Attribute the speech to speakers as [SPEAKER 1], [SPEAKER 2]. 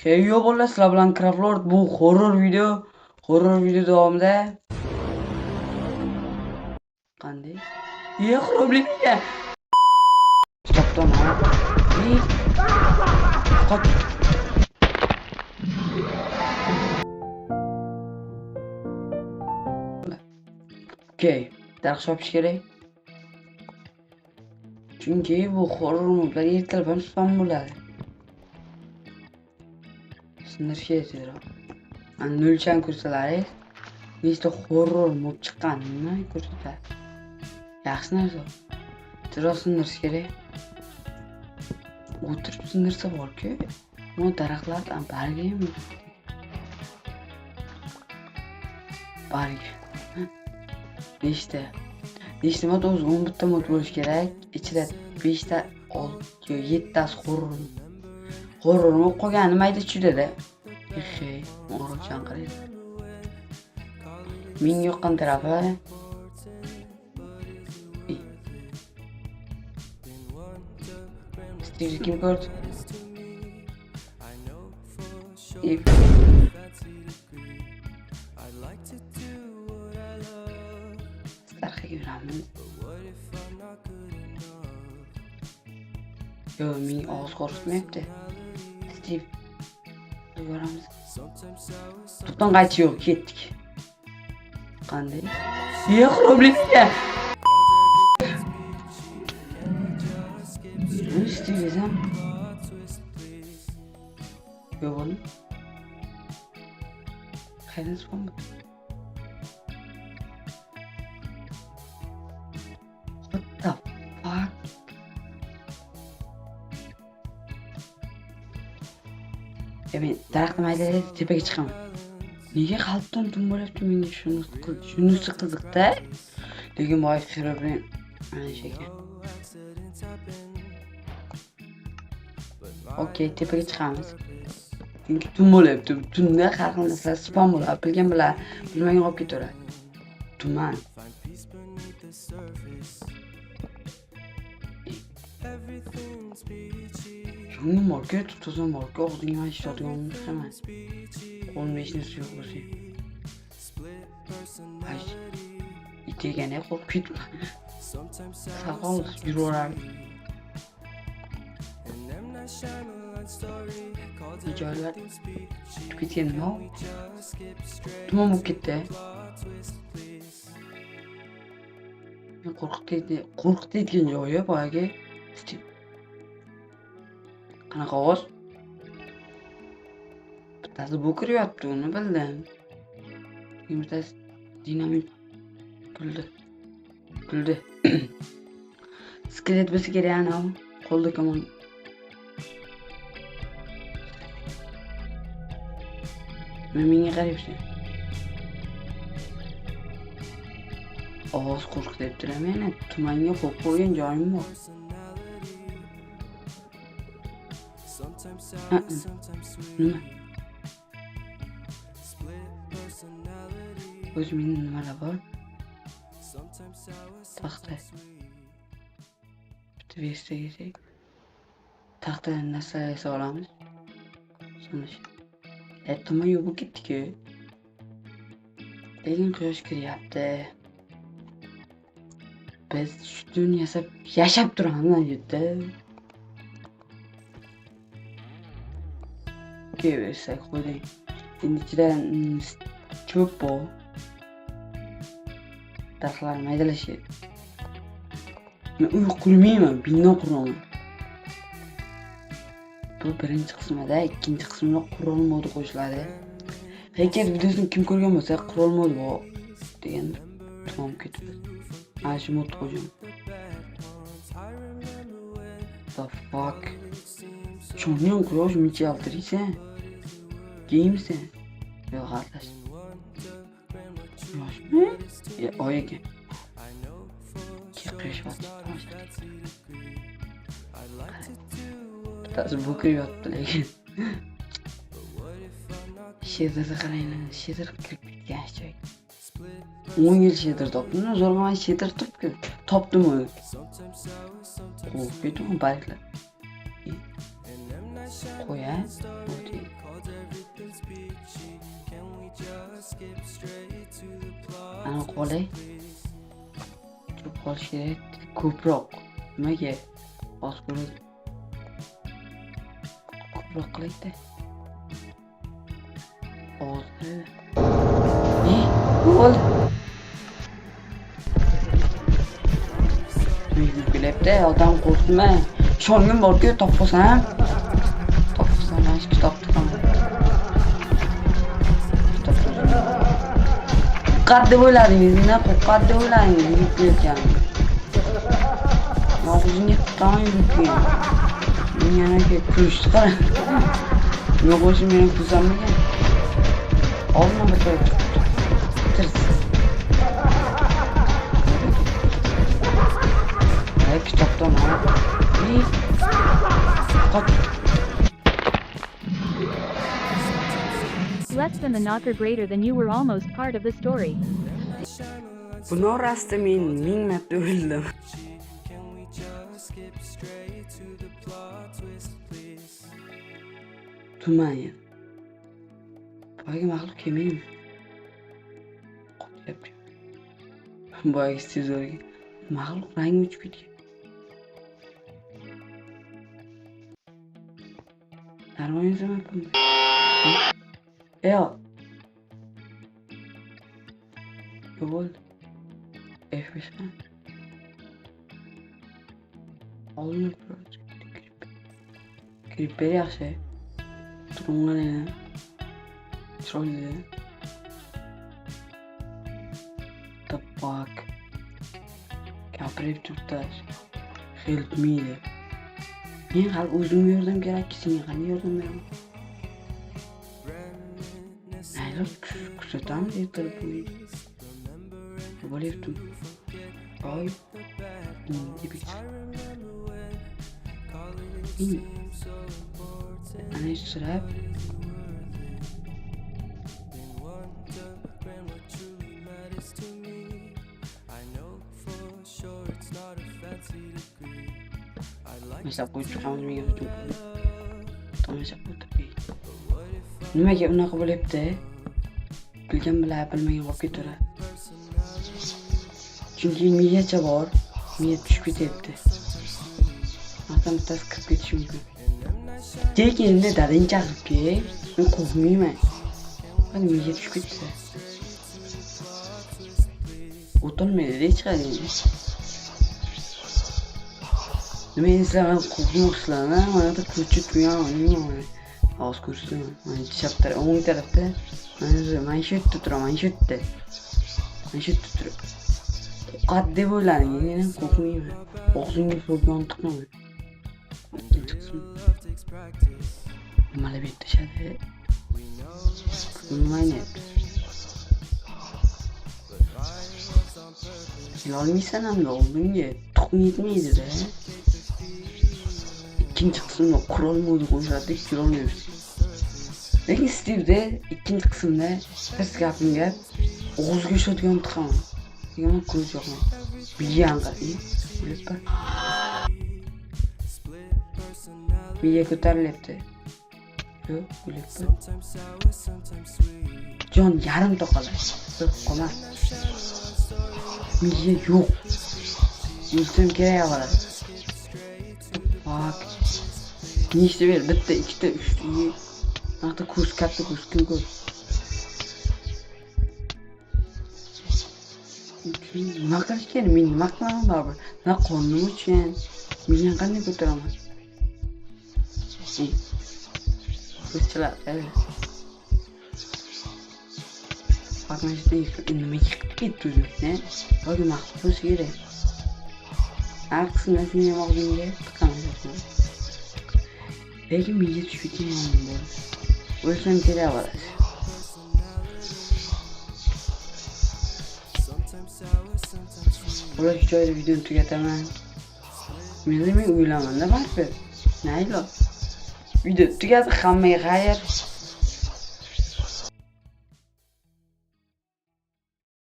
[SPEAKER 1] Hey yo bolalar, sizlar bilan Craftlord. Bu horror video. Horror video davomida qanday? Xuroblikka. Stopdan ha. Qot. Okay, daraxt chopish kerak. Chunki bu horror modlar ertalab ham spam bo'ladi. Sinirish kerak. Ana o'lcham ko'rsalaringiz, nechta horror mod chiqqanini ko'rsatadi. Yaxshi narsa. Tezroq sindirish kerak. O'tirib sindirsa bor-ku. Bu daraxtlardan bargami? Barg. Nechta mod o'zi 11 ta mod bo'lish kerak. Ichida 5 ta, 6 yo 7 tasi horror mod qolgani mayda chudada. O'g'rican qaraydi. Menga yoqqan tarafi Steve kim ko'rdi? Starqa yuramiz. Yo, men og'iz qo'rqitmayapti. Steve ko'ramiz. To'xtan qaychi yo'q, ketdik. Qanday? Xuroblikka. Ne isteyeceğim? Yok oğlum. Kaydınız var mı? What the fuck? Ben daraxtni maydalab tepaga chiqaman. Nega qalbdan dumbalabdi menga shunisi qiziqda. Lekin boy xirobrin ana shu ekan. Okey, tepaga chiqamiz. Chunki tun bo'lyapti. Tunda har xil narsa spam bo'ladi. Bilgan bilan bilmagan olib ketaveradi. Tuman. Shunga morga tutazan morga og'zingga aytishadigan emas. Qo'limda hech narsa yo'q bo'lsa. Ay. Itegane qo'rqib ketma. Saqol yuraveradi. Joylar bitgan no. Tuman bo'lib ketdi. Men qo'rqitadigan joyi boyagi qanaqa ovoz? Bittasi bu kiryapti, uni bildim. Bittasi dinamit kuldi. Skelet bo'lsa kerak ana, qo'lda kamon. Menga qarayapsan. Ovoz qo'rqityapti meni. Tumanga qo'yib qo'ygan joyim bor. Nima? O'zimning nimalar bor? Taxta. Bitta vestaga kelsak. Taxtadan narsa yasa olamiz. So'nish. Tuman yo'q bo'lib ketdi-ku. Lekin quyosh kiryapti. Biz shuni yashab turamiz bu yerda. Keversak qo'ying. Endi ichida cho'p bor. Daraxtlar maydalashi. Men uy qurmayman, bino quraman. Bu birinchi qismida, ikkinchi qismda qurol modi qo'shiladi. Heykel videosini kim ko'rgan bo'lsa, qurol modi bor degan tamom ketdi. Ana shu mod qo'ydim. The fuck? Chunyon quyosh michi altiriysan? Giyimsan? Yo'q, xatlash. Quyoshmi? Oy ekan. Quyosh botdi. Bittasi bu kiryapti lekin. Shezerga qarayman, shezer kirib ketgan joy. 10 yil shezer topdim, zo'rg'amay shezer topdim o'zi. Qo'yib ketdim bariklar. Qo'ya. olay. Çok qolish kerak. Ko'proq. Nimaga? Ozgina ko'proq qilaydi. Oldi. Ne oldu? Bilibdi, odam qo'rqma. Ishongim bor-ku, topsam. Mana shu kitobni ham. Qo'rqadi deb o'yladingiz, nima qo'rqadi deb o'yladingiz, yutayotgan. Og'zini tam yutgan. Men yana ko'rishdi qara. Nima bo'lsa meni ko'zamgan. Olma bitta. Kitobdan olib.
[SPEAKER 2] Less than the knocker, greater than you were almost part of the story.
[SPEAKER 1] Buni rasta men ming marta o'yladim. Tumayın. Boyagi maxluq kelmaymi? Qo'yib. Boyagi sizlarga maxluq rangi o'chib ketgan. Darmoningiz nima? Yo'q. Yo'q. F5'e. Olmuyor. Kirip yaxshi. Turungani. Chiroyli. Tapak. Gapirib turibdi. Help me deb. Men hali o'zimga yordam kerak, senga qanday yordam beraman? Ayol kuzatamiz ertalab bo'yida. Bo'lyaptim. Oy. Ana sirab. Mesela bu çıkamız mı gibi çok. Tamam bu tabii. Nimaga unaqa bo'lyapti? Bilgan bilan bilmagan bo'lib ketadi. Chunki miyacha bor, miya tushib ketyapti. Matematik kirib ketishi mumkin. Lekin endi dadang chaqirib kel, men qo'rqmayman. Qani miya tushib ketdi. O'tolmaydi hech qanday. Nima eslaman qo'rqmoqchilarni, mana bu ko'chib turgan, hozir ko'rsam, mana chap taraf, o'ng tarafda, mana shu yerda turaman, mana shu yerda. Mana shu yerda turib. Qo'rqadi deb o'ylading, men ham qo'rqmayman. Og'zingga so'zdan tiqmayman. Nimalar betishadi? Nima deyapti? Kelolmaysan hamda oldinga, tuqni yetmaydi-da. İkinci kısımda kural modu qo'shadi, kirolmaymiz. Lekin Steve'de ikkinchi qismda hech gapim gap, og'izga ushlatgan tiqaman. Degan ko'z yo'qman. Bilgan qading, bilibman. Miya ko'tarilyapti. Yo'q, bilibman. Jon yarim toqalar. Qo'mar. Miya yo'q. Yurtim kerak bo'ladi. Bak. Nechta ber? Bitta, ikkita, uchta. Naqta kurs, katta kurs, kim ko'z? Nima qilish kerak? Men nima qilaman baribir? Na qornim ochgan. Men qanday ko'taraman? Ko'chalar, Farmashida nimaga qilib ketdi o'zimni? Yoki maxsus bo'lishi kerak. Har qismda shunday og'zimga tiqaman. Lekin menga tushib ketgan bor. O'lsam kerak bo'ladi. Ular joyda videoni tugataman. Men o'ylayman-da baribir. Naylo. Video tugadi, hammaga xayr.